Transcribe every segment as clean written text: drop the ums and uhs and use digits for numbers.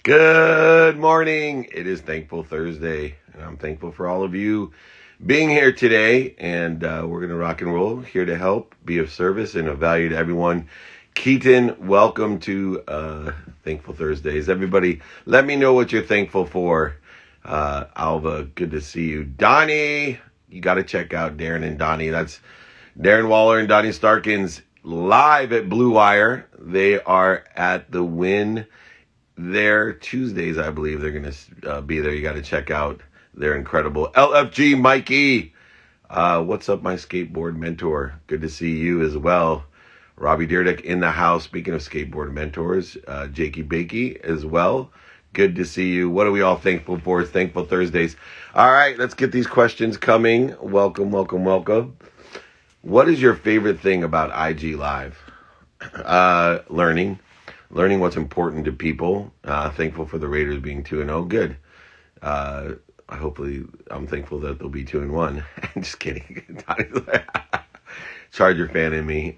Good morning. It is Thankful Thursday, and I'm thankful for all of you being here today. And we're going to rock and roll, here to help, be of service, and of value to everyone. Keaton, welcome to Thankful Thursdays. Everybody, let me know what you're thankful for. Alva, good to see you. Donnie, you got to check out Darren and Donnie. That's Darren Waller and Donnie Starkins live at Bluewire. They are at the Win. They're Tuesdays, I believe. They're going to be there. You got to check out. They're incredible. LFG Mikey. What's up, my skateboard mentor? Good to see you as well. Robbie Deardick in the house. Speaking of skateboard mentors, Jakey, bakey as well. Good to see you. What are we all thankful for? It's Thankful Thursdays. All right, let's get these questions coming. Welcome, welcome, welcome. What is your favorite thing about IG Live? Learning what's important to people. Thankful for the Raiders being 2-0. Good. Hopefully, I'm thankful that they'll be 2-1. Just kidding. Charger fan in me.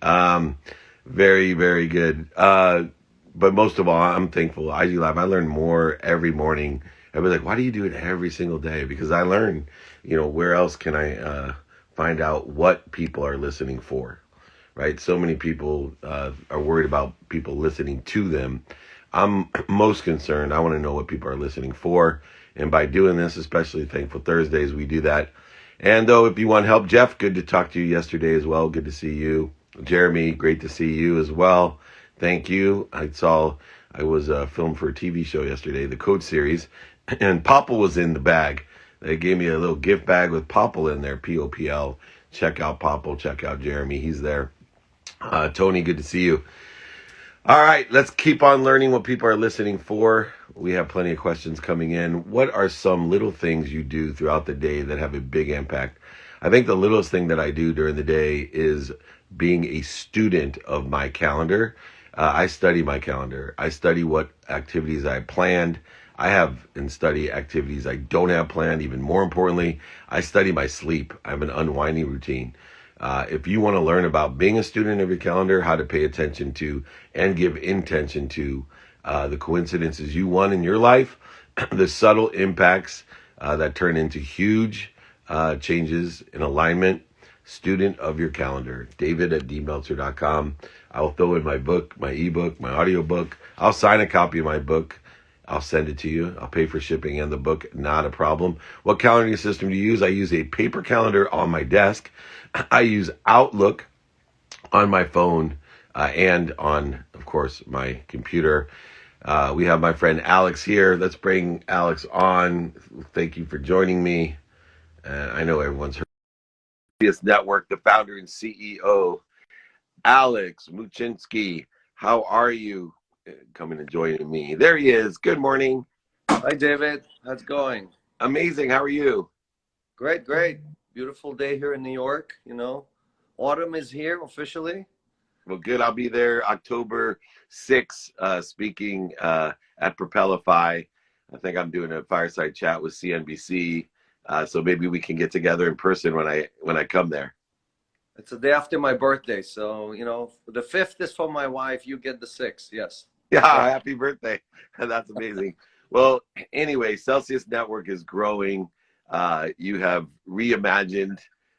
Very, very good. But most of all, I'm thankful. IG Live, I learn more every morning. Everybody's like, why do you do it every single day? Because I learn, where else can I find out what people are listening for? Right? So many people are worried about people listening to them. I'm most concerned. I want to know what people are listening for. And by doing this, especially Thankful Thursdays, we do that. And though, if you want help, Jeff, good to talk to you yesterday as well. Good to see you. Jeremy, great to see you as well. Thank you. I was filmed for a TV show yesterday, the Code series, and Popple was in the bag. They gave me a little gift bag with Popple in there, Popl. Check out Popple. Check out Jeremy. He's there. Tony, good to see you. All right, let's keep on learning what people are listening for. We have plenty of questions coming in. What are some little things you do throughout the day that have a big impact? I think the littlest thing that I do during the day is being a student of my calendar. I study my calendar. I study what activities I planned. I have and study activities I don't have planned. Even more importantly, I study my sleep. I have an unwinding routine. If you want to learn about being a student of your calendar, how to pay attention to and give intention to the coincidences you want in your life, the subtle impacts that turn into huge changes in alignment, student of your calendar. David at dmeltzer.com. I'll throw in my book, my ebook, my audiobook. I'll sign a copy of my book. I'll send it to you. I'll pay for shipping and the book. Not a problem. What calendaring system do you use? I use a paper calendar on my desk. I use Outlook on my phone and on, of course, my computer. We have my friend Alex here. Let's bring Alex on. Thank you for joining me. I know everyone's heard of this network, the founder and CEO, Alex Muchinsky. How are you? Coming and joining me. There he is. Good morning. Hi, David. How's it going? Amazing. How are you? Great, great. Beautiful day here in New York. Autumn is here officially. Well, good. I'll be there October 6th, speaking at Propelify. I think I'm doing a fireside chat with CNBC. So maybe we can get together in person when I come there. It's the day after my birthday. So, the 5th is for my wife. You get the 6th. Yes. Yeah, happy birthday. That's amazing. Well, anyway, Celsius Network is growing. You have reimagined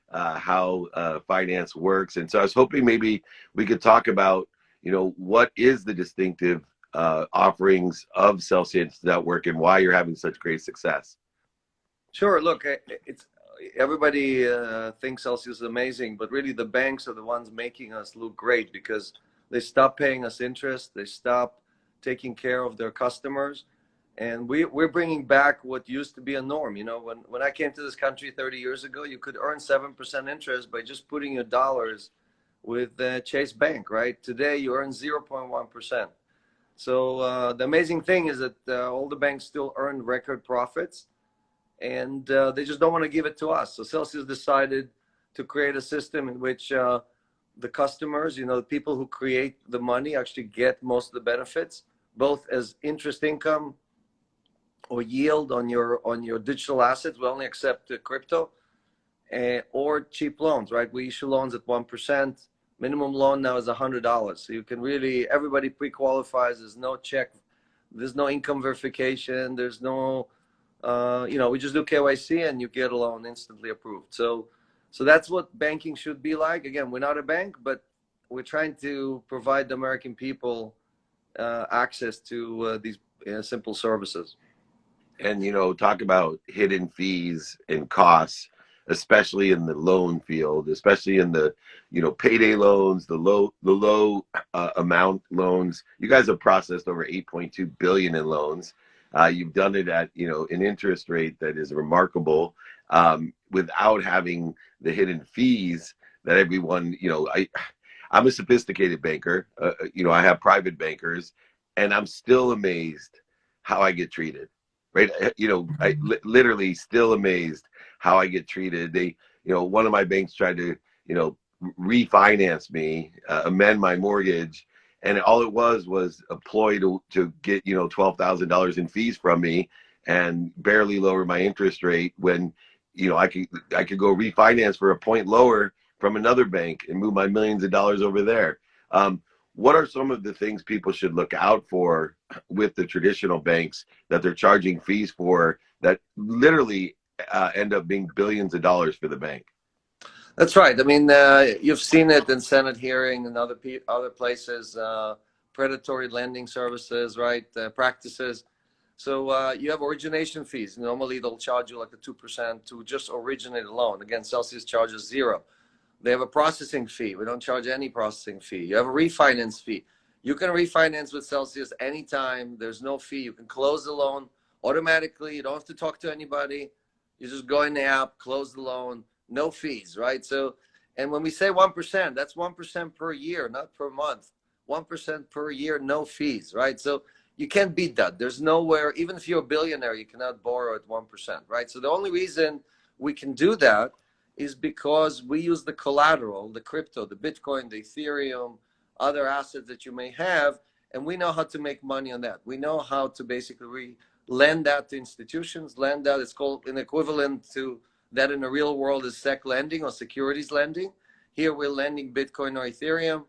how finance works. And so I was hoping maybe we could talk about, what is the distinctive offerings of Celsius Network and why you're having such great success. Sure. Look, everybody thinks Celsius is amazing, but really the banks are the ones making us look great because they stop paying us interest. They stop taking care of their customers. And we're bringing back what used to be a norm. When I came to this country 30 years ago, you could earn 7% interest by just putting your dollars with Chase Bank, right? Today, you earn 0.1%. So the amazing thing is that all the banks still earn record profits, and they just don't want to give it to us. So Celsius decided to create a system in which the customers, the people who create the money actually get most of the benefits, both as interest income or yield on your digital assets. We only accept crypto, or cheap loans, right? We issue loans at 1%. Minimum loan now is $100. So you can everybody pre-qualifies. There's no check There's no income verification. There's no, we just do KYC and you get a loan instantly approved. So that's what banking should be like. Again, we're not a bank, but we're trying to provide the American people access to these simple services. And talk about hidden fees and costs, especially in the loan field, especially in the payday loans, the low amount loans. You guys have processed over 8.2 billion in loans. You've done it at an interest rate that is remarkable, without having the hidden fees that everyone. I'm a sophisticated banker. I have private bankers, and I'm still amazed how I get treated. Right. Literally still amazed how I get treated. One of my banks tried to, refinance me, amend my mortgage. And all it was a ploy to get, $12,000 in fees from me and barely lower my interest rate when, I could go refinance for a point lower from another bank and move my millions of dollars over there. What are some of the things people should look out for with the traditional banks that they're charging fees for that literally end up being billions of dollars for the bank? That's right. I mean, you've seen it in Senate hearing and other places, predatory lending services, right? Practices. So you have origination fees. Normally they'll charge you like a 2% to just originate a loan. Again, Celsius charges 0. They have a processing fee. We don't charge any processing fee. You have a refinance fee. You can refinance with Celsius anytime. There's no fee. You can close the loan automatically. You don't have to talk to anybody. You just go in the app, close the loan, no fees, right? So, and when we say 1%, that's 1% per year, not per month. 1% per year, no fees, right? So you can't beat that. There's nowhere, even if you're a billionaire, you cannot borrow at 1%, right? So the only reason we can do that is because we use the collateral, the crypto, the Bitcoin, the Ethereum, other assets that you may have, and we know how to make money on that. We know how to basically lend that to institutions, lend that. It's called an equivalent to that in the real world is SEC lending or securities lending. Here we're lending Bitcoin or Ethereum.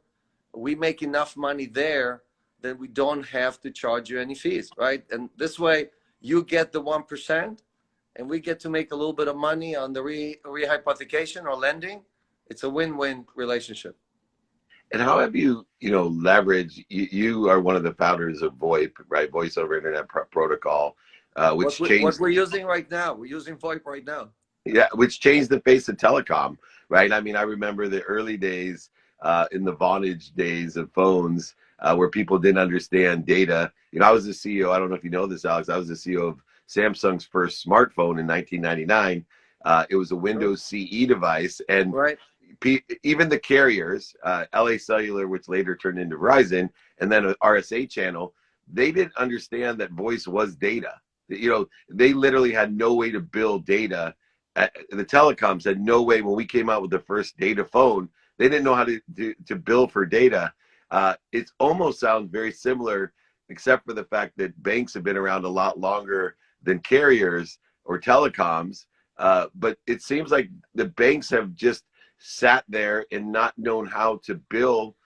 We make enough money there that we don't have to charge you any fees, right? And this way you get the 1%. And we get to make a little bit of money on the rehypothecation or lending. It's a win-win relationship. And how have you, leveraged? You are one of the founders of VoIP, right? Voice over Internet Protocol, which changed. What we're using right now. We're using VoIP right now. Yeah, which changed the face of telecom, right? I mean, I remember the early days, in the Vonage days of phones, where people didn't understand data. I was the CEO. I don't know if you know this, Alex. I was the CEO of Samsung's first smartphone in 1999. It was a Windows CE device, and right. Even the carriers, LA Cellular, which later turned into Verizon, and then RSA channel, they didn't understand that voice was data. They literally had no way to build data. The telecoms had no way. When we came out with the first data phone, they didn't know how to bill for data. It almost sounds very similar, except for the fact that banks have been around a lot longer than carriers or telecoms. But it seems like the banks have just sat there and not known how to bill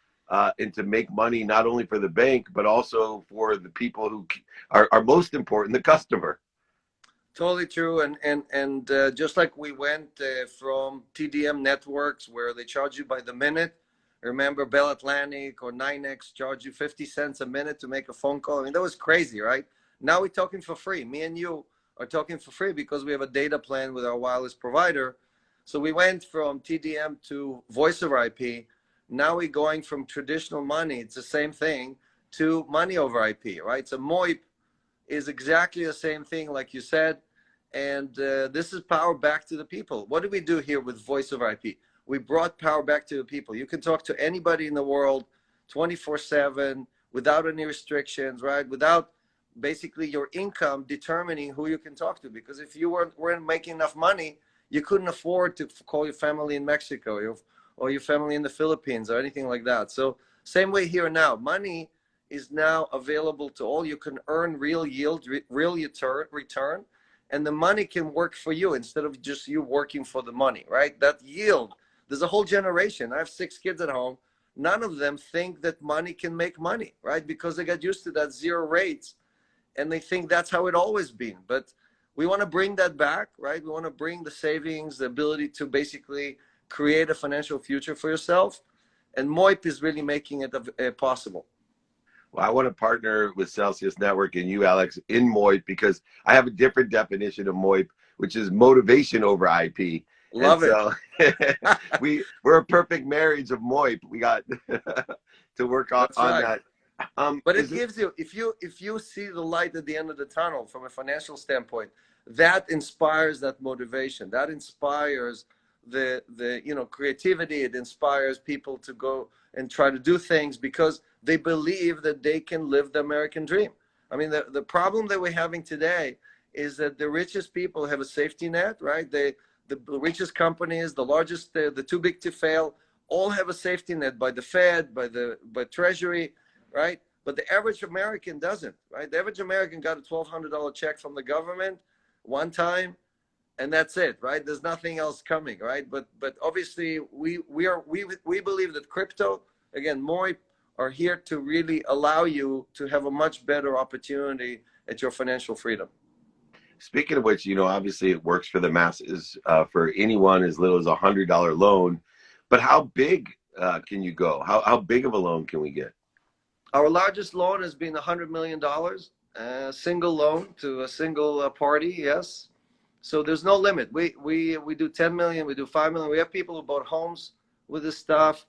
and to make money, not only for the bank, but also for the people who are most important, the customer. Totally true. And just like we went from TDM networks where they charge you by the minute. Remember Bell Atlantic or NYNEX charge you 50 cents a minute to make a phone call. I mean, that was crazy, right? Now we're talking for free. Me and you are talking for free because we have a data plan with our wireless provider. So we went from TDM to voice over IP. Now we're going from traditional money, it's the same thing, to money over IP, right? So MOIP is exactly the same thing, like you said. And this is power back to the people. What do we do here with voice over IP? We brought power back to the people. You can talk to anybody in the world 24/7 without any restrictions, right? Without basically your income determining who you can talk to. Because if you weren't making enough money, you couldn't afford to call your family in Mexico or your family in the Philippines or anything like that. So same way here now. Money is now available to all. You can earn real yield, real return, and the money can work for you instead of just you working for the money, right? That yield. There's a whole generation. I have 6 kids at home. None of them think that money can make money, right? Because they got used to that 0 rates. and they think that's how it always been. But we want to bring that back, right? We want to bring the savings, the ability to basically create a financial future for yourself. And MOIP is really making it possible. Well, I want to partner with Celsius Network and you, Alex, in MOIP because I have a different definition of MOIP, which is motivation over IP. Love it. We're a perfect marriage of MOIP. We got to work on right. that. But it gives you, if you see the light at the end of the tunnel from a financial standpoint, that inspires that motivation. That inspires the creativity. It inspires people to go and try to do things because they believe that they can live the American dream. I mean, the problem that we're having today is that the richest people have a safety net, right? The richest companies, the largest, the too big to fail, all have a safety net by the Fed, by Treasury, right? But the average American doesn't, right? The average American got a $1,200 check from the government one time, and that's it, right? There's nothing else coming, right? But obviously we believe that crypto, again, MOIP, are here to really allow you to have a much better opportunity at your financial freedom. Speaking of which, obviously it works for the masses, for anyone as little as $100 loan. But how big can you go? How big of a loan can we get? Our largest loan has been $100 million, single loan to a single party, yes. So there's no limit. We do 10 million, we do 5 million. We have people who bought homes with this stuff.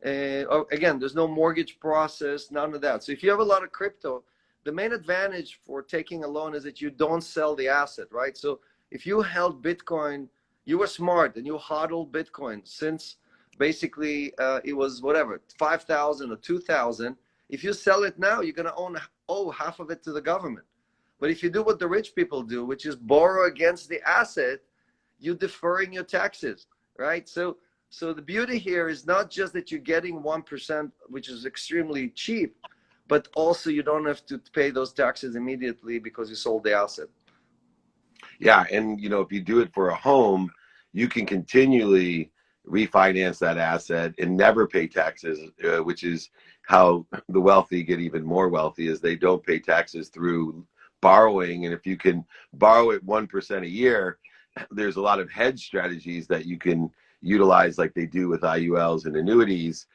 Again, there's no mortgage process, none of that. So if you have a lot of crypto, the main advantage for taking a loan is that you don't sell the asset, right? So if you held Bitcoin, you were smart and you hodled Bitcoin since basically it was whatever, 5,000 or 2,000. If you sell it now, you're going to owe half of it to the government. But if you do what the rich people do, which is borrow against the asset, you're deferring your taxes, right? So the beauty here is not just that you're getting 1%, which is extremely cheap, but also you don't have to pay those taxes immediately because you sold the asset. Yeah, and if you do it for a home, you can continually refinance that asset and never pay taxes, which is how the wealthy get even more wealthy, is they don't pay taxes through borrowing. And if you can borrow at 1% a year, there's a lot of hedge strategies that you can utilize, like they do with IULs and annuities,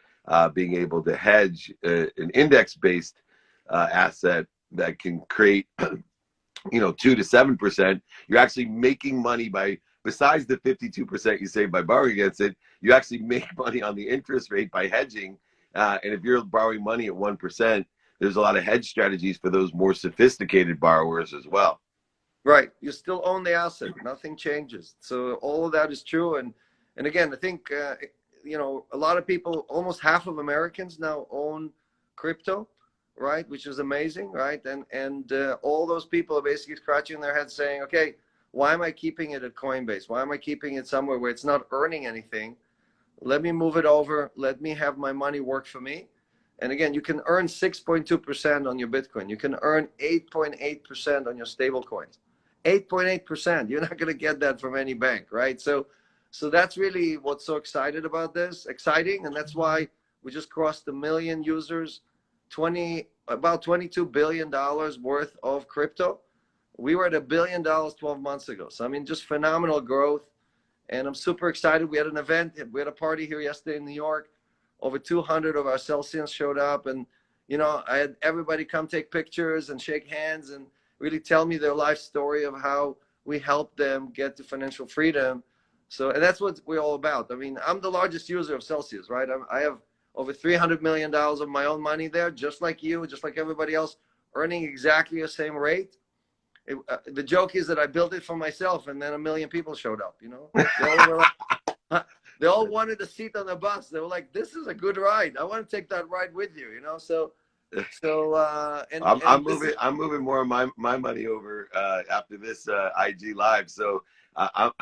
being able to hedge an index-based asset that can create 2 to 7%. You're actually making money besides the 52% you save by borrowing against it, you actually make money on the interest rate by hedging. And if you're borrowing money at 1%, there's a lot of hedge strategies for those more sophisticated borrowers as well. Right. You still own the asset. Nothing changes. So all of that is true. And again, I think, a lot of people, almost half of Americans now own crypto, right? Which is amazing, right? And all those people are basically scratching their heads saying, okay, why am I keeping it at Coinbase? Why am I keeping it somewhere where it's not earning anything? Let me move it over. Let me have my money work for me. And again, you can earn 6.2% on your Bitcoin. You can earn 8.8% on your stable coins. 8.8%. You're not going to get that from any bank, right? So that's really what's so exciting, and that's why we just crossed 1 million users, about $22 billion worth of crypto. We were at $1 billion 12 months ago. So I mean, just phenomenal growth, and I'm super excited. We had an event, we had a party here yesterday in New York. Over 200 of our Celsians showed up, and I had everybody come take pictures and shake hands and really tell me their life story of how we helped them get to financial freedom. So, and that's what we're all about. I mean, I'm the largest user of Celsius, right? I have over $300 million of my own money there, just like you, just like everybody else, earning exactly the same rate. The joke is that I built it for myself, and then 1 million people showed up, They all wanted a seat on the bus. They were like, this is a good ride. I want to take that ride with you, I'm moving more of my money over after this IG live. So I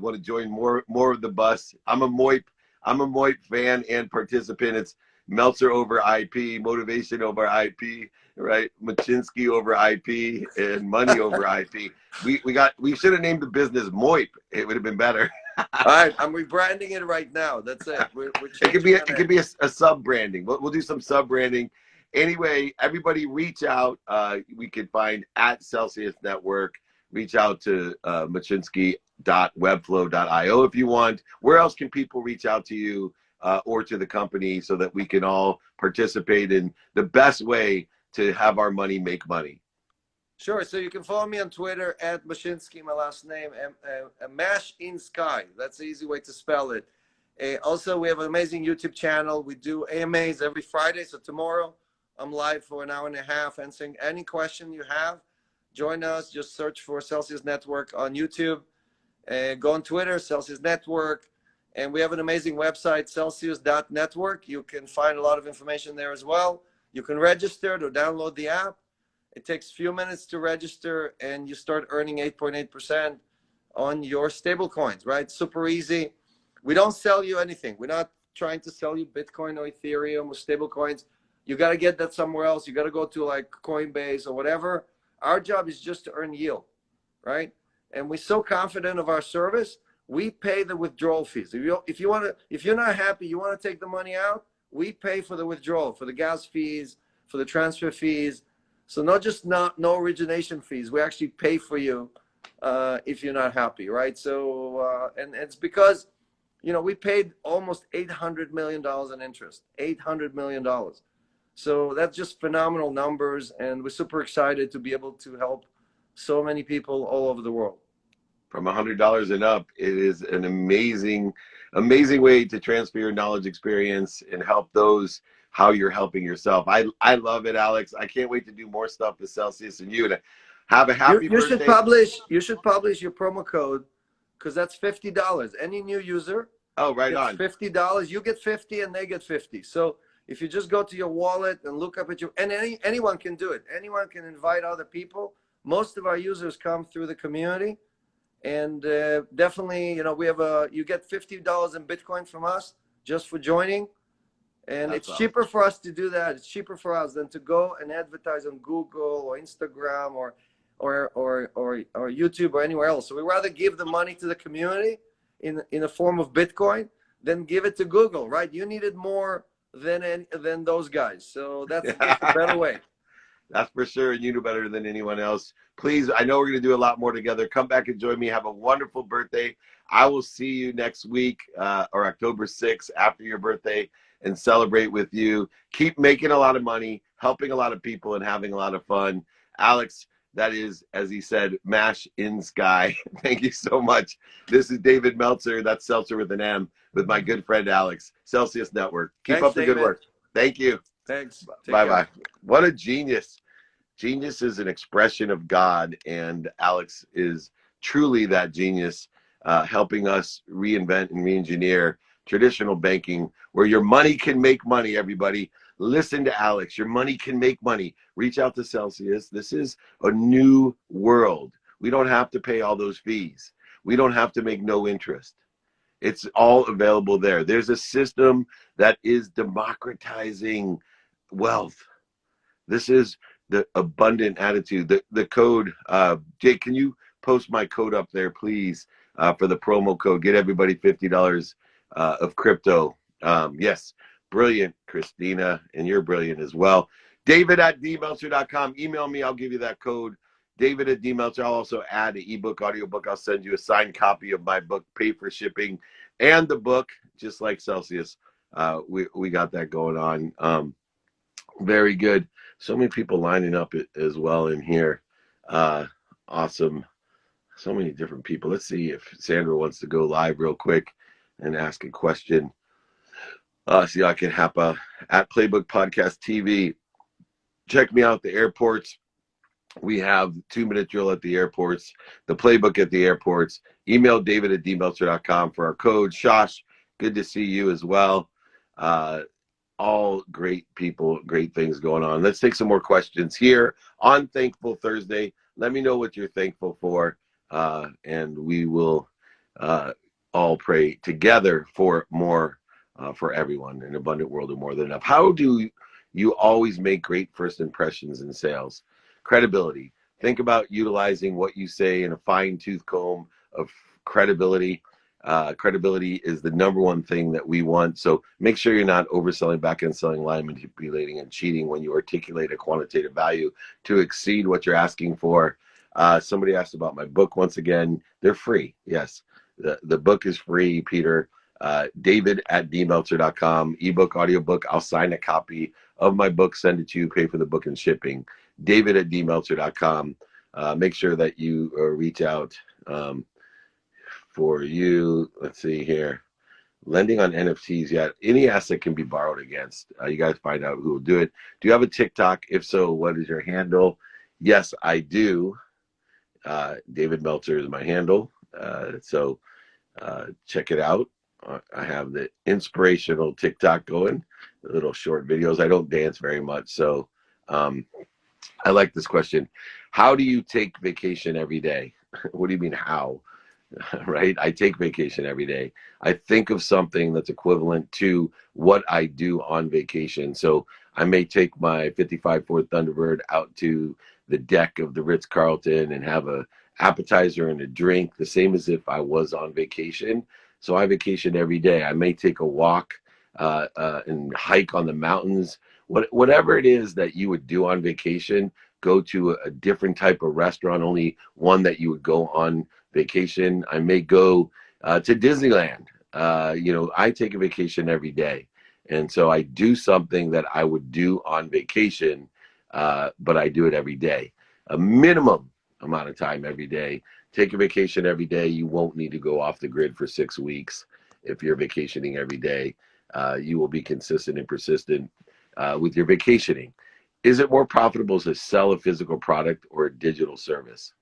want to join more of the bus. I'm a MOIP fan and participant. It's Meltzer over IP, motivation over IP, right? Machinsky over IP, and money over IP. We should have named the business MOIP. It would have been better. All right, I'm rebranding it right now. That's it. We're it could be a sub branding. We'll do some sub branding. Anyway, everybody reach out. We can find at Celsius Network. Reach out to machinsky.webflow.io if you want. Where else can people reach out to you or to the company so that we can all participate in the best way to have our money make money? Sure. So you can follow me on Twitter at Mashinsky, my last name, Mash in Sky. That's the easy way to spell it. Also, we have an amazing YouTube channel. We do AMAs every Friday. So tomorrow, I'm live for an hour and a half answering any question you have. Join us. Just search for Celsius Network on YouTube. Go on Twitter, Celsius Network. And we have an amazing website, celsius.network. You can find a lot of information there as well. You can register or download the app. It takes a few minutes to register, and you start earning 8.8% on your stable coins, right? Super easy. We don't sell you anything. We're not trying to sell you Bitcoin or Ethereum or stable coins. You got to get that somewhere else. You got to go to like Coinbase or whatever. Our job is just to earn yield, right? And we're so confident of our service, we pay the withdrawal fees. If you're not happy, you want to take the money out, we pay for the withdrawal, for the gas fees, for the transfer fees. So no origination fees. We actually pay for you if you're not happy, right? So and it's because, you know, we paid almost $800 million in interest, $800 million. So that's just phenomenal numbers, and we're super excited to be able to help so many people all over the world. From $100 and up, it is an amazing way to transfer your knowledge, experience, and help those how you're helping yourself. I love it, Alex. I can't wait to do more stuff with Celsius and you. To have a happy birthday. You should publish your promo code, because that's $50. Any new user, oh, right on, $50. You get 50 and they get 50. So if you just go to your wallet and look up at your, and anyone can do it. Anyone can invite other people. Most of our users come through the community. And definitely, you know, you get $50 in Bitcoin from us just for joining. And that's it's cheaper for us to do that. It's cheaper for us than to go and advertise on Google or Instagram or YouTube or anywhere else. So we rather give the money to the community in a form of Bitcoin than give it to Google, right? You need it more than those guys. So that's a better way. That's for sure. And you know better than anyone else. Please, I know we're going to do a lot more together. Come back and join me. Have a wonderful birthday. I will see you next week or October 6th after your birthday and celebrate with you. Keep making a lot of money, helping a lot of people, and having a lot of fun. Alex, that is, as he said, Mash in Sky. Thank you so much. This is David Meltzer. That's Seltzer with an M, with my good friend Alex. Celsius Network. Keep up the good work. Thank you. Thanks. Bye-bye. What a genius. Genius is an expression of God, and Alex is truly that genius, helping us reinvent and re-engineer traditional banking where your money can make money, everybody. Listen to Alex. Your money can make money. Reach out to Celsius. This is a new world. We don't have to pay all those fees. We don't have to make no interest. It's all available there. There's a system that is democratizing wealth. This is the abundant attitude. The code, Jake, can you post my code up there, please, for the promo code? Get everybody $50 of crypto. Yes, brilliant, Christina, and you're brilliant as well. David@dmeltzer.com. Email me. I'll give you that code. David@dmeltzer. I'll also add an ebook, audiobook. I'll send you a signed copy of my book, pay for shipping, and the book, just like Celsius. We got that going on. Very good. So many people lining up as well in here. Awesome. So many different people. Let's see if Sandra wants to go live real quick and ask a question. See, I can have at Playbook Podcast TV. Check me out at the airports. We have 2-minute drill at the airports, the playbook at the airports. Email David@dmeltzer.com for our code. Shosh, good to see you as well. All great people, great things going on. Let's take some more questions here on Thankful Thursday. Let me know what you're thankful for, and we will all pray together for more for everyone, an abundant world of more than enough. How do you always make great first impressions in sales? Credibility. Think about utilizing what you say in a fine-tooth comb of credibility. Credibility is the number one thing that we want. So make sure you're not overselling, back end selling, lying, manipulating, and cheating when you articulate a quantitative value to exceed what you're asking for. Somebody asked about my book. Once again, they're free. Yes, the book is free, Peter. David at dmeltzer.com. Ebook, audiobook. I'll sign a copy of my book, send it to you, pay for the book and shipping. David at dmeltzer.com. Make sure that you reach out. For you, let's see here. Lending on NFTs, yeah, any asset can be borrowed against. You guys find out who will do it. Do you have a TikTok? If so, what is your handle? Yes, I do. David Meltzer is my handle. So check it out. I have the inspirational TikTok going, the little short videos. I don't dance very much, so I like this question. How do you take vacation every day? What do you mean how? Right? I take vacation every day. I think of something that's equivalent to what I do on vacation. So I may take my 55 Ford Thunderbird out to the deck of the Ritz-Carlton and have a appetizer and a drink, the same as if I was on vacation. So I vacation every day. I may take a walk and hike on the mountains. Whatever it is that you would do on vacation, go to a different type of restaurant, only one that you would go on vacation. I may go to Disneyland. I take a vacation every day. And so I do something that I would do on vacation, but I do it every day. A minimum amount of time every day. Take a vacation every day. You won't need to go off the grid for 6 weeks if you're vacationing every day. You will be consistent and persistent with your vacationing. Is it more profitable to sell a physical product or a digital service?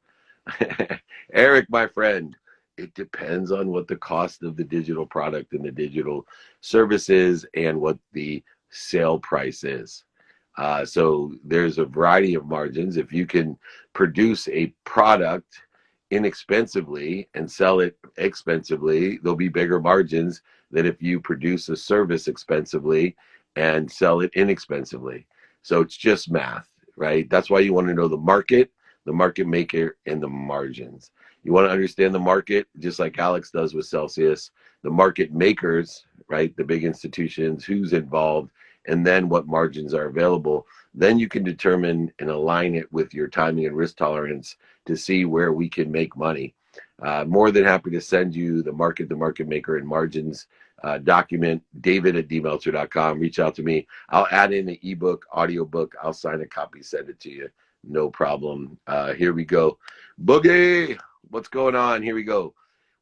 Eric, my friend, it depends on what the cost of the digital product and the digital service is and what the sale price is. So there's a variety of margins. If you can produce a product inexpensively and sell it expensively, there'll be bigger margins than if you produce a service expensively and sell it inexpensively. So it's just math, right? That's why you want to know the market maker, and the margins. You want to understand the market, just like Alex does with Celsius, the market makers, right? The big institutions, who's involved, and then what margins are available. Then you can determine and align it with your timing and risk tolerance to see where we can make money. More than happy to send you the market maker, and margins document, David at dmeltzer.com. Reach out to me. I'll add in the ebook, audiobook. I'll sign a copy, send it to you. No problem. Here we go. Boogie, what's going on? Here we go.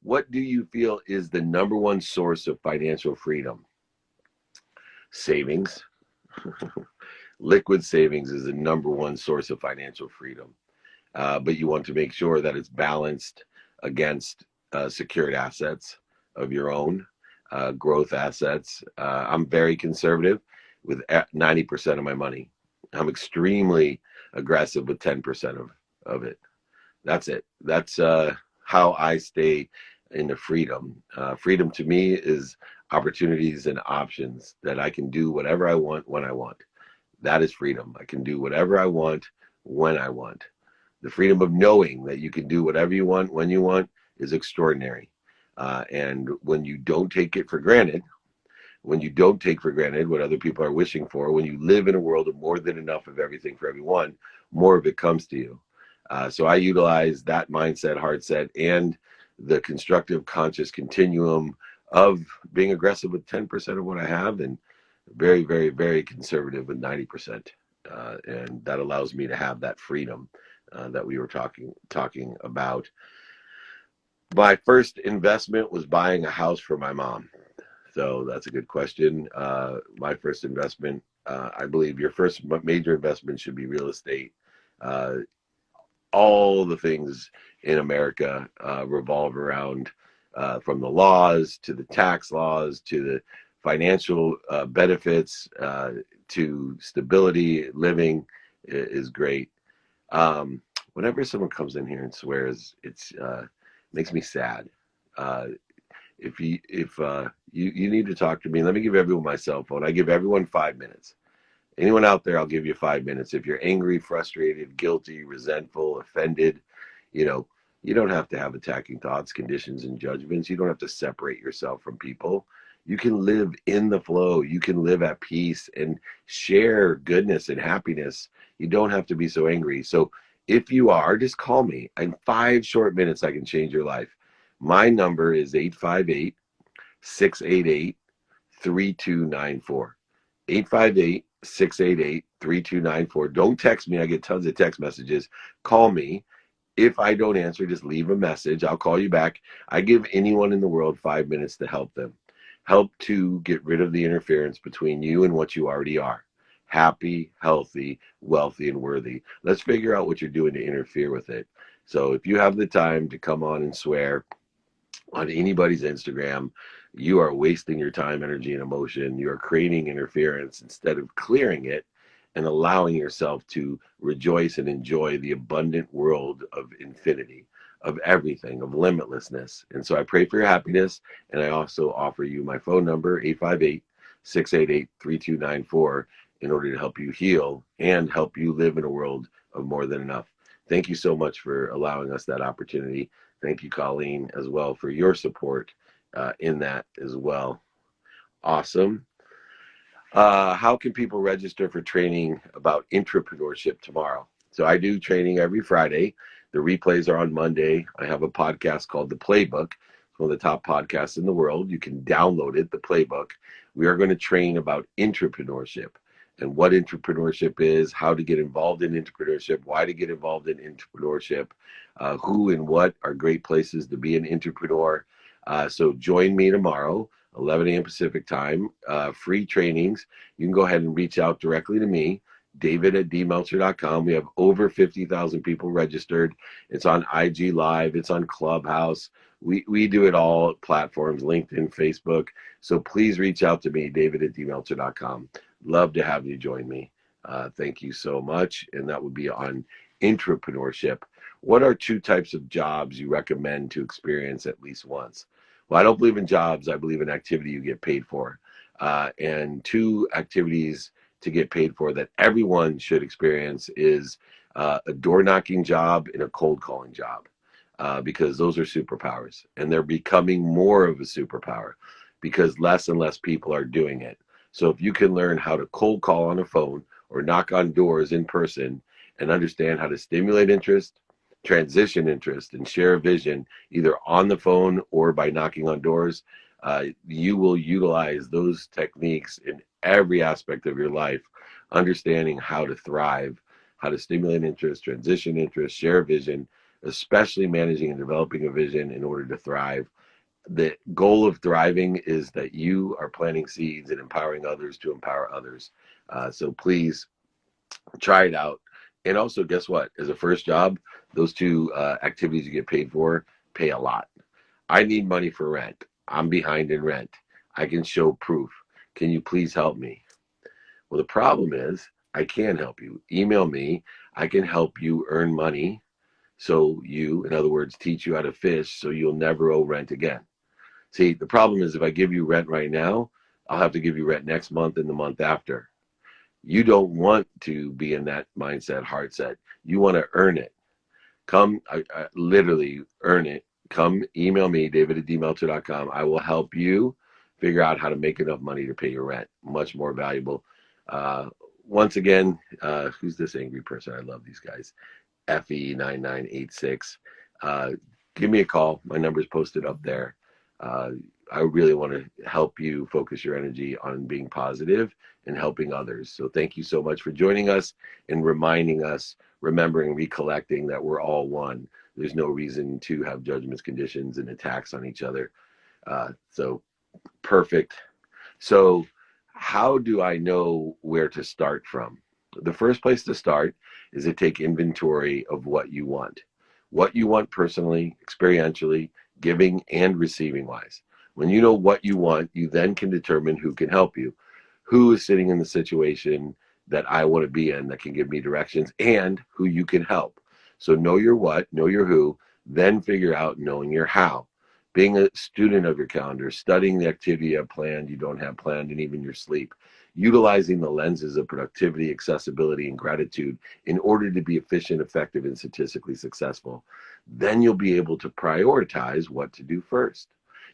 What do you feel is the number one source of financial freedom? Savings. Liquid savings is the number one source of financial freedom. But you want to make sure that it's balanced against secured assets of your own, growth assets. I'm very conservative with 90% of my money. I'm extremely aggressive with 10% of it. That's it. That's how I stay in the freedom. Freedom to me is opportunities and options that I can do whatever I want when I want. That is freedom. I can do whatever I want when I want. The freedom of knowing that you can do whatever you want when you want is extraordinary. And when you don't take it for granted, when you don't take for granted what other people are wishing for, when you live in a world of more than enough of everything for everyone, more of it comes to you. So I utilize that mindset, heart set, and the constructive conscious continuum of being aggressive with 10% of what I have and very, very, very conservative with 90%. And that allows me to have that freedom that we were talking about. My first investment was buying a house for my mom. So that's a good question. My first investment, I believe your first major investment should be real estate. All the things in America revolve around from the laws to the tax laws to the financial benefits to stability. Living is great. Whenever someone comes in here and swears, it's makes me sad. If you need to talk to me, let me give everyone my cell phone. I give everyone 5 minutes. Anyone out there, I'll give you 5 minutes. If you're angry, frustrated, guilty, resentful, offended, You don't have to have attacking thoughts, conditions, and judgments. You don't have to separate yourself from people. You can live in the flow. You can live at peace and share goodness and happiness. You don't have to be so angry. So if you are, just call me. In 5 short minutes, I can change your life. My number is 858-688-3294. 858-688-3294. Don't text me. I get tons of text messages. Call me. If I don't answer, just leave a message. I'll call you back. I give anyone in the world 5 minutes to help them. Help to get rid of the interference between you and what you already are. Happy, healthy, wealthy, and worthy. Let's figure out what you're doing to interfere with it. So if you have the time to come on and swear on anybody's Instagram, you are wasting your time, energy, and emotion. You are creating interference instead of clearing it and allowing yourself to rejoice and enjoy the abundant world of infinity, of everything, of limitlessness. And so I pray for your happiness, and I also offer you my phone number, 858-688-3294, in order to help you heal and help you live in a world of more than enough. Thank you so much for allowing us that opportunity. Thank you, Colleen, as well, for your support in that as well. Awesome. How can people register for training about entrepreneurship tomorrow? So I do training every Friday. The replays are on Monday. I have a podcast called The Playbook. It's one of the top podcasts in the world. You can download it, The Playbook. We are going to train about entrepreneurship and what entrepreneurship is, how to get involved in entrepreneurship, why to get involved in entrepreneurship, who and what are great places to be an entrepreneur. So join me tomorrow, 11 a.m. Pacific time, free trainings. You can go ahead and reach out directly to me, david@dmeltzer.com. We have over 50,000 people registered. It's on IG Live. It's on Clubhouse. We do it all platforms, LinkedIn, Facebook. So please reach out to me, david@dmeltzer.com. Love to have you join me. Thank you so much. And that would be on entrepreneurship. What are 2 types of jobs you recommend to experience at least once? Well, I don't believe in jobs. I believe in activity you get paid for. And 2 activities to get paid for that everyone should experience is a door knocking job and a cold calling job, because those are superpowers, and they're becoming more of a superpower because less and less people are doing it. So if you can learn how to cold call on a phone or knock on doors in person and understand how to stimulate interest, transition interest, and share a vision either on the phone or by knocking on doors, you will utilize those techniques in every aspect of your life, understanding how to thrive, how to stimulate interest, transition interest, share a vision, especially managing and developing a vision in order to thrive. The goal of thriving is that you are planting seeds and empowering others to empower others. So please try it out. And also, guess what? As a first job, those 2 activities you get paid for pay a lot. I need money for rent. I'm behind in rent. I can show proof. Can you please help me? Well, the problem is I can help you. Email me. I can help you earn money. So you, in other words, teach you how to fish so you'll never owe rent again. See, the problem is if I give you rent right now, I'll have to give you rent next month and the month after. You don't want to be in that mindset, heart set. You want to earn it. Come, literally earn it. Come email me, david@dmeltzer.com. I will help you figure out how to make enough money to pay your rent. Much more valuable. Once again, who's this angry person? I love these guys. FE9986. Give me a call. My number's posted up there. I really want to help you focus your energy on being positive and helping others. So thank you so much for joining us and reminding us, remembering, recollecting that we're all one. There's no reason to have judgments, conditions, and attacks on each other. So perfect. So how do I know where to start from? The first place to start is to take inventory of what you want personally, experientially, giving and receiving wise. When you know what you want, you then can determine who can help you, who is sitting in the situation that I want to be in that can give me directions, and who you can help. So know your what, know your who, then figure out knowing your how. Being a student of your calendar, studying the activity you have planned, you don't have planned, and even your sleep. utilizing the lenses of productivity, accessibility, and gratitude in order to be efficient, effective, and statistically successful. Then you'll be able to prioritize what to do first.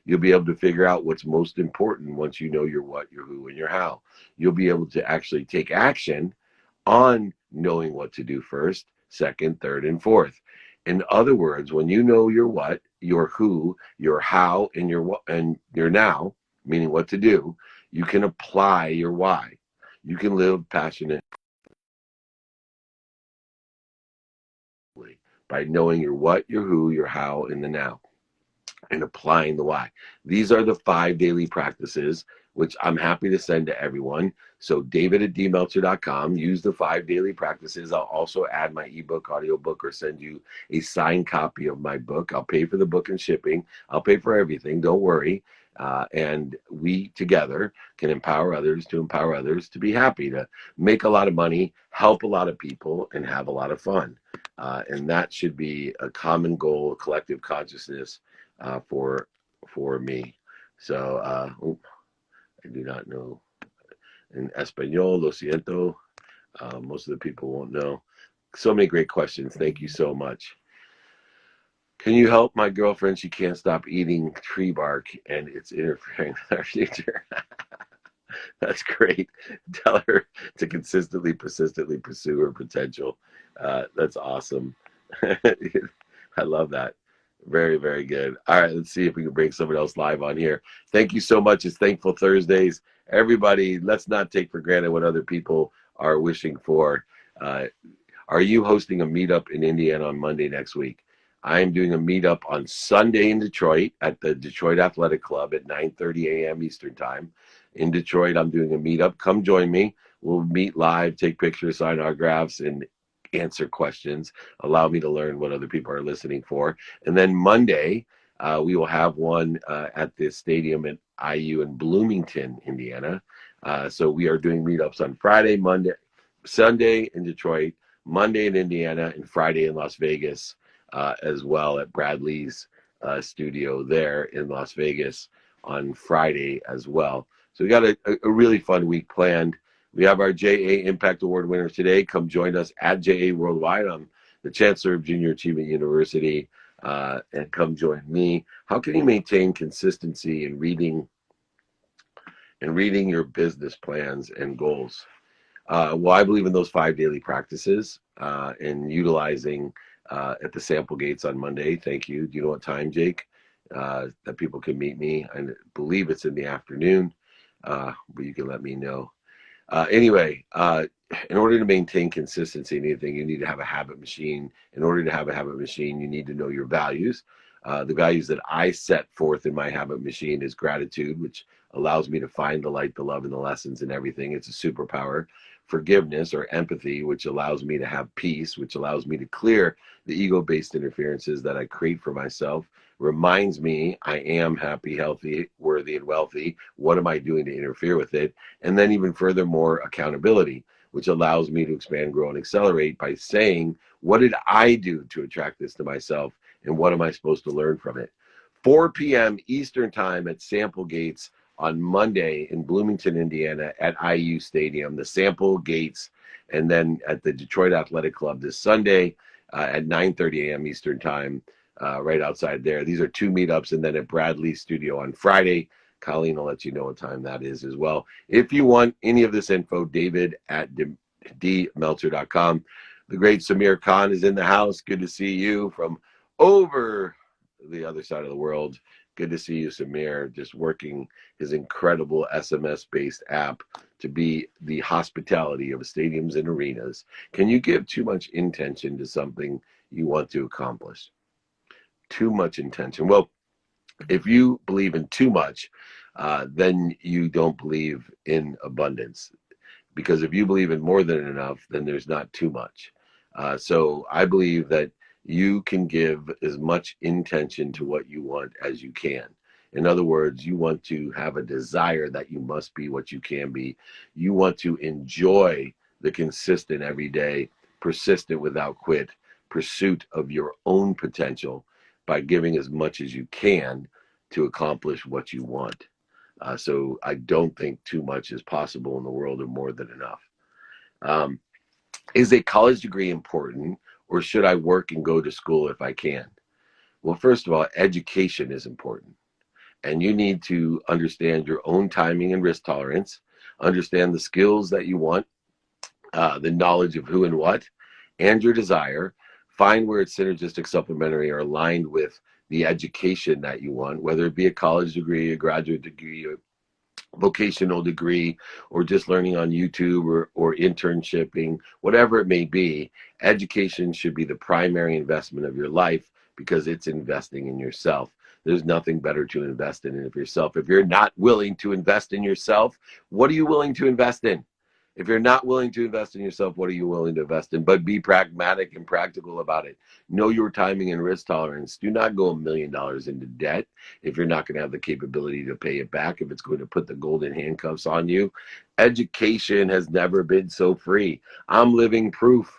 You'll be able to figure out what's most important once you know your what, your who, and your how. You'll be able to actually take action on knowing what to do first, second, third, and fourth. In other words, when you know your what, your who, your how, and your what, and your now, meaning what to do, you can apply your why. You can live passionately by knowing your what, your who, your how, and the now, and applying the why. These are the 5 daily practices, which I'm happy to send to everyone. So david@dmeltzer.com, use the 5 daily practices. I'll also add my ebook, audiobook, or send you a signed copy of my book. I'll pay for the book and shipping. I'll pay for everything. Don't worry. And we together can empower others to be happy, to make a lot of money, help a lot of people, and have a lot of fun. And that should be a common goal, a collective consciousness for me. So I do not know in Espanol, lo siento. Most of the people won't know. So many great questions. Thank you so much. Can you help my girlfriend? She can't stop eating tree bark and it's interfering with our future. That's great. Tell her to consistently, persistently pursue her potential. That's awesome. I love that. Very, very good. All right, let's see if we can bring someone else live on here. Thank you so much. It's Thankful Thursdays. Everybody, let's not take for granted what other people are wishing for. Are you hosting a meetup in Indiana on Monday next week? I am doing a meetup on Sunday in Detroit at the Detroit Athletic Club at 9:30 a.m. Eastern Time. In Detroit, I'm doing a meetup. Come join me. We'll meet live, take pictures, sign autographs, and answer questions. Allow me to learn what other people are listening for. And then Monday, we will have one at the stadium at IU in Bloomington, Indiana. So we are doing meetups on Friday, Monday, Sunday in Detroit, Monday in Indiana, and Friday in Las Vegas as well at Bradley's studio there in Las Vegas on Friday as well. So we got a really fun week planned. We have our JA Impact Award winners today. Come join us at JA Worldwide. I'm the Chancellor of Junior Achievement University, and come join me. How can you maintain consistency in reading your business plans and goals? Well, I believe in those 5 daily practices and utilizing at the sample gates on Monday. Thank you. Do you know what time, Jake, that people can meet me? I believe it's in the afternoon, but you can let me know. Anyway, in order to maintain consistency in anything, you need to have a habit machine. In order to have a habit machine, you need to know your values. The values that I set forth in my habit machine is gratitude, which allows me to find the light, the love, and the lessons in everything. It's a superpower. Forgiveness or empathy, which allows me to have peace, which allows me to clear the ego-based interferences that I create for myself. Reminds me I am happy, healthy, worthy, and wealthy. What am I doing to interfere with it? And then even furthermore, accountability, which allows me to expand, grow, and accelerate by saying, what did I do to attract this to myself? And what am I supposed to learn from it? 4 p.m. Eastern Time at Sample Gates on Monday in Bloomington, Indiana at IU Stadium, the Sample Gates, and then at the Detroit Athletic Club this Sunday at 9:30 a.m. Eastern Time, right outside there. These are 2 meetups, and then at Bradley's studio on Friday. Colleen will let you know what time that is as well. If you want any of this info, david@dmeltzer.com. The great Samir Khan is in the house. Good to see you from over the other side of the world. Good to see you, Samir, just working his incredible SMS-based app to be the hospitality of stadiums and arenas. Can you give too much intention to something you want to accomplish? Too much intention. Well, if you believe in too much, then you don't believe in abundance. Because if you believe in more than enough, then there's not too much. So I believe that you can give as much intention to what you want as you can. In other words, you want to have a desire that you must be what you can be. You want to enjoy the consistent, everyday, persistent, without quit pursuit of your own potential by giving as much as you can to accomplish what you want. So I don't think too much is possible in the world of more than enough. Is a college degree important, or should I work and go to school if I can? Well, first of all, education is important. And you need to understand your own timing and risk tolerance, understand the skills that you want, the knowledge of who and what, and your desire. Find where it's synergistic, supplementary, or aligned with the education that you want, whether it be a college degree, a graduate degree, a vocational degree, or just learning on YouTube or internshipping, whatever it may be. Education should be the primary investment of your life because it's investing in yourself. There's nothing better to invest in it yourself. If you're not willing to invest in yourself, what are you willing to invest in? If you're not willing to invest in yourself, what are you willing to invest in? But be pragmatic and practical about it. Know your timing and risk tolerance. Do not go $1 million into debt if you're not going to have the capability to pay it back, if it's going to put the golden handcuffs on you. Education has never been so free. I'm living proof.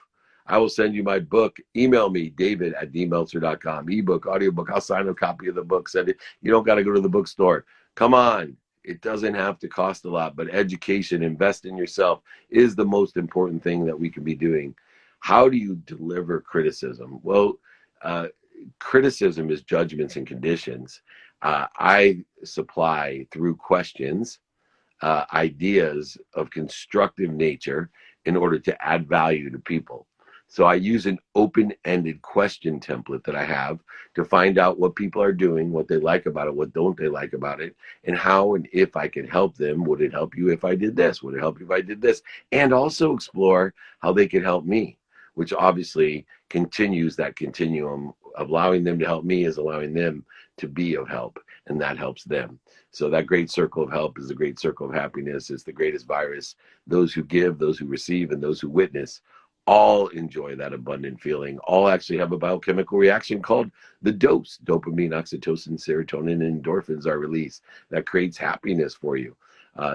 I will send you my book. Email me, david@dmeltzer.com. Ebook, audiobook. I'll sign a copy of the book. Send it. You don't got to go to the bookstore. Come on. It doesn't have to cost a lot, but education, invest in yourself, is the most important thing that we can be doing. How do you deliver criticism? Well, criticism is judgments and conditions. I supply through questions ideas of constructive nature in order to add value to people. So I use an open-ended question template that I have to find out what people are doing, what they like about it, what don't they like about it, and how and if I can help them. Would it help you if I did this? Would it help you if I did this? And also explore how they could help me, which obviously continues that continuum. Allowing them to help me is allowing them to be of help, and that helps them. So that great circle of help is the great circle of happiness. It's the greatest virus. Those who give, those who receive, and those who witness all enjoy that abundant feeling. All actually have a biochemical reaction called the dose. Dopamine, oxytocin, serotonin, and endorphins are released. That creates happiness for you.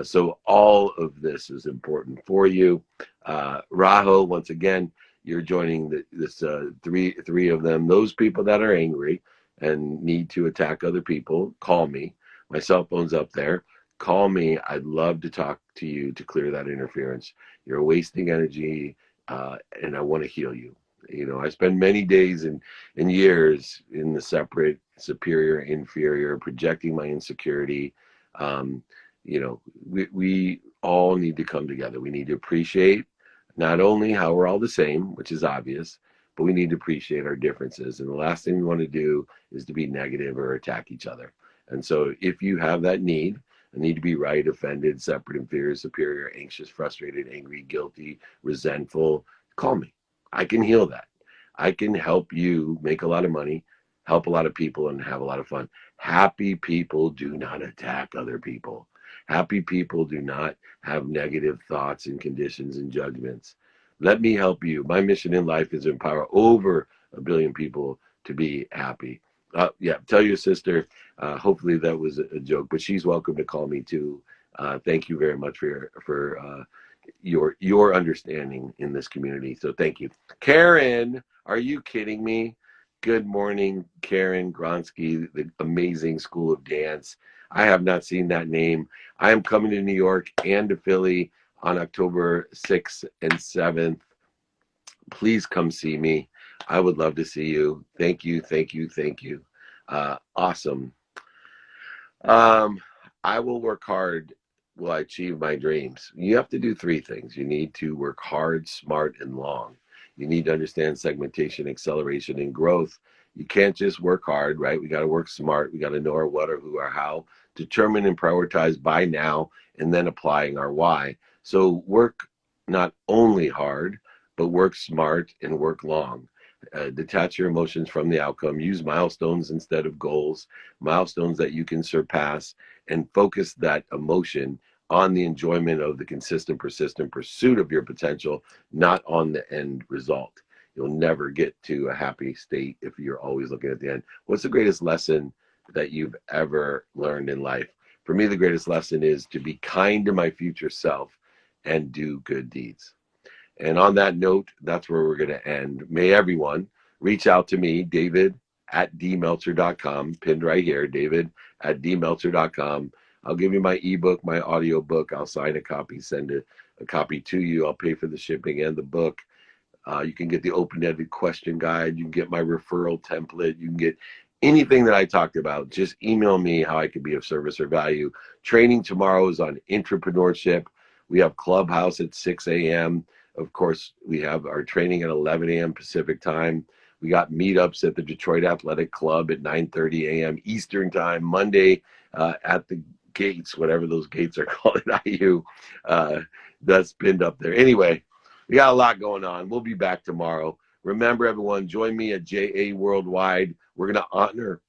So all of this is important for you. Raho, once again, you're joining this three of them. Those people that are angry and need to attack other people, call me. My cell phone's up there. Call me. I'd love to talk to you to clear that interference. You're wasting energy, and I want to heal you. You know, I spend many days and years in the separate, superior, inferior, projecting my insecurity. You know, we all need to come together. We need to appreciate not only how we're all the same, which is obvious, but we need to appreciate our differences. And the last thing we want to do is to be negative or attack each other. And so if you have that need, a need to be right, offended, separate, inferior, superior, anxious, frustrated, angry, guilty, resentful, call me. I can heal that. I can help you make a lot of money, help a lot of people, and have a lot of fun. Happy people do not attack other people. Happy people do not have negative thoughts and conditions and judgments. Let me help you. My mission in life is to empower over 1 billion people to be happy. Yeah, tell your sister. Hopefully that was a joke, but she's welcome to call me too. Thank you very much for your understanding in this community. So thank you. Karen, are you kidding me? Good morning, Karen Gronsky, the amazing School of Dance. I have not seen that name. I am coming to New York and to Philly on October 6th and 7th. Please come see me. I would love to see you. Thank you, thank you, thank you. Awesome. I will work hard. Will I achieve my dreams? You have to do 3 things. You need to work hard, smart, and long. You need to understand segmentation, acceleration, and growth. You can't just work hard, right? We got to work smart. We got to know our what, or who, or how, determine and prioritize by now, and then applying our why. So work not only hard, but work smart and work long. Detach your emotions from the outcome. Use milestones instead of goals, milestones that you can surpass, and focus that emotion on the enjoyment of the consistent, persistent pursuit of your potential, not on the end result. You'll never get to a happy state if you're always looking at the end. What's the greatest lesson that you've ever learned in life? For me, the greatest lesson is to be kind to my future self and do good deeds. And on that note, that's where we're going to end. May everyone reach out to me, David@dmeltzer.com, pinned right here, David@dmeltzer.com. I'll give you my ebook, my audio book. I'll sign a copy, send a copy to you. I'll pay for the shipping and the book. You can get the open-ended question guide. You can get my referral template. You can get anything that I talked about. Just email me how I can be of service or value. Training tomorrow is on entrepreneurship. We have Clubhouse at 6 a.m. Of course, we have our training at 11 a.m. Pacific time. We got meetups at the Detroit Athletic Club at 9:30 a.m. Eastern time. Monday at the gates, whatever those gates are called at IU. That's pinned up there. Anyway, we got a lot going on. We'll be back tomorrow. Remember, everyone, join me at JA Worldwide. We're going to honor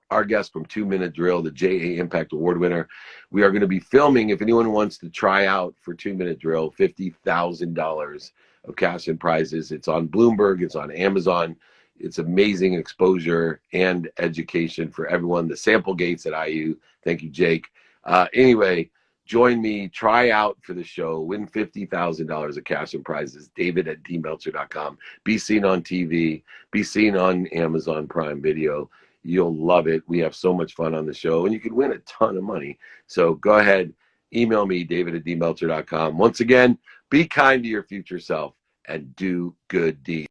our guest from 2 Minute Drill, the JA Impact Award winner. We are going to be filming, if anyone wants to try out for 2 Minute Drill, $50,000 of cash and prizes. It's on Bloomberg. It's on Amazon. It's amazing exposure and education for everyone. The sample gates at IU. Thank you, Jake. Anyway, join me, try out for the show, win $50,000 of cash and prizes. David at dmeltzer.com. Be seen on TV. Be seen on Amazon Prime Video. You'll love it. We have so much fun on the show, and you can win a ton of money. So go ahead, email me, David at dmeltzer.com. Once again, be kind to your future self and do good deeds.